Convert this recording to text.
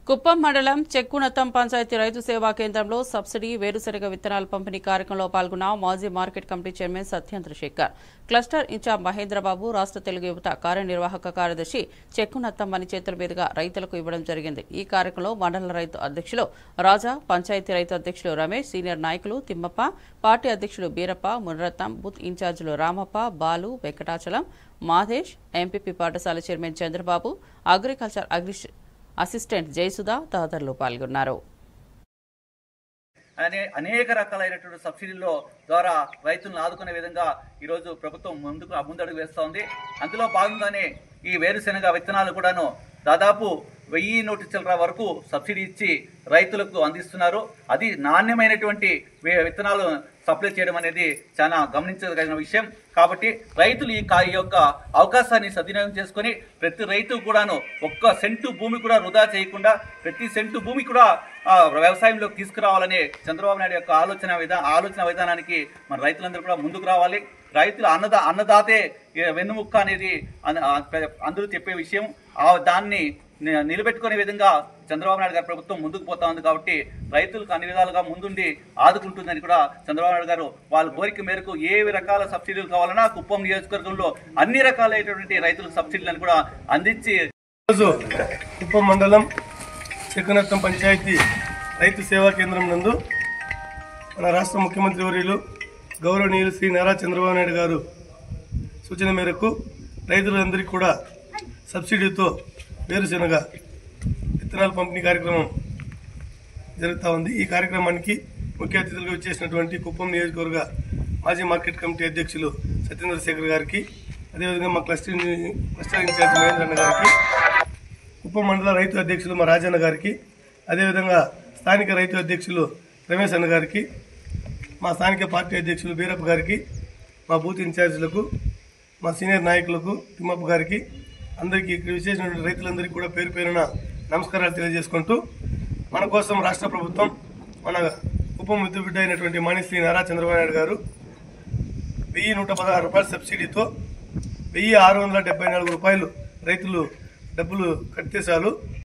కుప్పం మండలం చెక్కునత్తం పంచాయతీ రైతు సేవా కేంద్రంలో సబ్సిడీ వేరుశెనగ విత్తనాల పంపిణీ కార్యక్రమంలో పాల్గొన్న మాజీ market committee chairman Satyendra Shekhar, cluster in charge Mahendra Babu, రాష్ట్ర తెలుగు యువత కార్యనిర్వాహక కార్యదర్శి చెక్కునత్తం మని చేతుల మీదుగా రైతులకు ఇవ్వడం జరిగింది. ఈ కార్యక్రమంలో మండల రైతు అధ్యక్షులు రాజా, పంచాయతీ రైతు అధ్యక్షులు రమేష్, సీనియర్ నాయకులు తిమ్మప్ప, పార్టీ అధ్యక్షులు బీరప్ప, మునరత్నం, బూత్ ఇన్ఛార్జీలు రామప్ప, బాలు, వెంకటాచలం, మాధేష్, ఎంపీపీ పాఠశాల chairman Chandrababu, agriculture assistant Jayasudha తదితరులు పాల్గొన్నారు. అనేక రకాలైనటువంటి సబ్సిడీల్లో ద్వారా రైతులను ఆదుకునే విధంగా ఈరోజు ప్రభుత్వం ముందడుగు వేస్తోంది. అందులో భాగంగానే ఈ వేరుశెనగ విత్తనాలు కూడాను దాదాపు 1000 చిల్లర వరకు సబ్సిడీ ఇచ్చి రైతులకు అందిస్తున్నారు. అది నాణ్యమైనటువంటి విత్తనాలు సప్లై చేయడం అనేది చాలా గమనించదగిన విషయం. కాబట్టి రైతులు ఈ యొక్క అవకాశాన్ని సద్వినియోగం చేసుకొని ప్రతి రైతు కూడాను ఒక్క సెంటు భూమి కూడా వృధా చేయకుండా ప్రతి సెంటు భూమి కూడా వ్యవసాయంలోకి తీసుకురావాలనే చంద్రబాబు నాయుడు యొక్క ఆలోచన విధానానికి మన రైతులందరూ కూడా ముందుకు రావాలి. రైతులు అన్నదాతే వెన్నుముక్క అనేది అందరూ చెప్పే విషయం. దాన్ని నిలబెట్టుకునే విధంగా చంద్రబాబు నాయుడు గారి ప్రభుత్వం ముందుకు పోతా ఉంది. కాబట్టి రైతులకు అన్ని విధాలుగా ముందుండి ఆదుకుంటుందని కూడా చంద్రబాబు నాయుడు గారు వాళ్ళ కోరిక మేరకు ఏ రకాల సబ్సిడీలు కావాలన్నా కుప్పం నియోజకవర్గంలో అన్ని రకాలైనటువంటి రైతులకు సబ్సిడీలను కూడా అందించి కుప్పం మండలం చెక్కునత్తం పంచాయతీ రైతు సేవా కేంద్రం నందు మన రాష్ట్ర ముఖ్యమంత్రి వర్యులు గౌరవనీయులు శ్రీ నారా చంద్రబాబు నాయుడు గారు సూచన మేరకు రైతులందరికీ కూడా సబ్సిడీతో వేరుశెనగ విత్తనాల పంపిణీ కార్యక్రమం జరుగుతూ ఉంది. ఈ కార్యక్రమానికి ముఖ్య అతిథులుగా వచ్చేసినటువంటి కుప్పం నియోజకవర్గ మాజీ మార్కెట్ కమిటీ అధ్యక్షులు సత్యేంద్రశేఖర్ గారికి, అదేవిధంగా మా క్లస్టర్ ఇన్ఛార్జ్ మహేంద్రన్న గారికి, కుప్పం మండల రైతు అధ్యక్షులు మా రాజన్న గారికి, అదేవిధంగా స్థానిక రైతు అధ్యక్షులు రమేష్ అన్న గారికి, మా స్థానిక పార్టీ అధ్యక్షులు బీరప్ప గారికి, మా బూత్ ఇన్ఛార్జీలకు, మా సీనియర్ నాయకులకు తిమ్మప్ప గారికి, అందరికీ ఇక్కడ విశేషమైన రైతులందరికీ కూడా పేరు పేరున నమస్కారాలు తెలియజేసుకుంటూ, మన కోసం రాష్ట్ర ప్రభుత్వం మన ఉప ముద్దుబిడ్డ అయినటువంటి మాణిశ్రీ నారా చంద్రబాబు నాయుడు గారు 1116 రూపాయల సబ్సిడీతో 1674 రూపాయలు రైతులు డబ్బులు కడితే చాలు